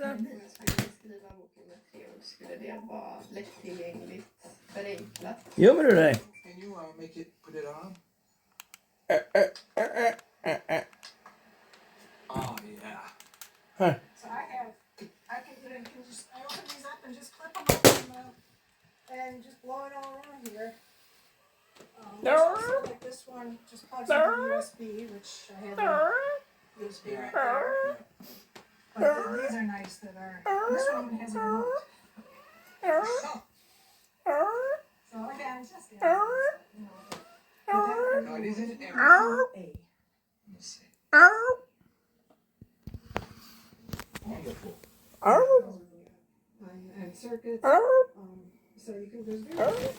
Om jag skulle skriva boken med 3 ord skulle det vara lättillgängligt, förenklat. Gör du det? Can you make it, put it on? Oh yeah. Huh. So I can just, I open these up and just clip them up and just blow it all around here. There's also like this one just plugs into the USB, which I have a USB right there. But these are nice that are, this one even has a remote. So again, just, you know, No, it isn't an A. Let me see. Wonderful. And circuits, so you can just do it.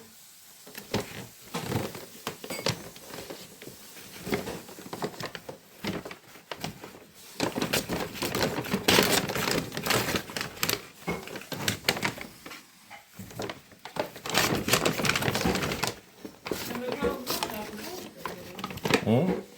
Mm.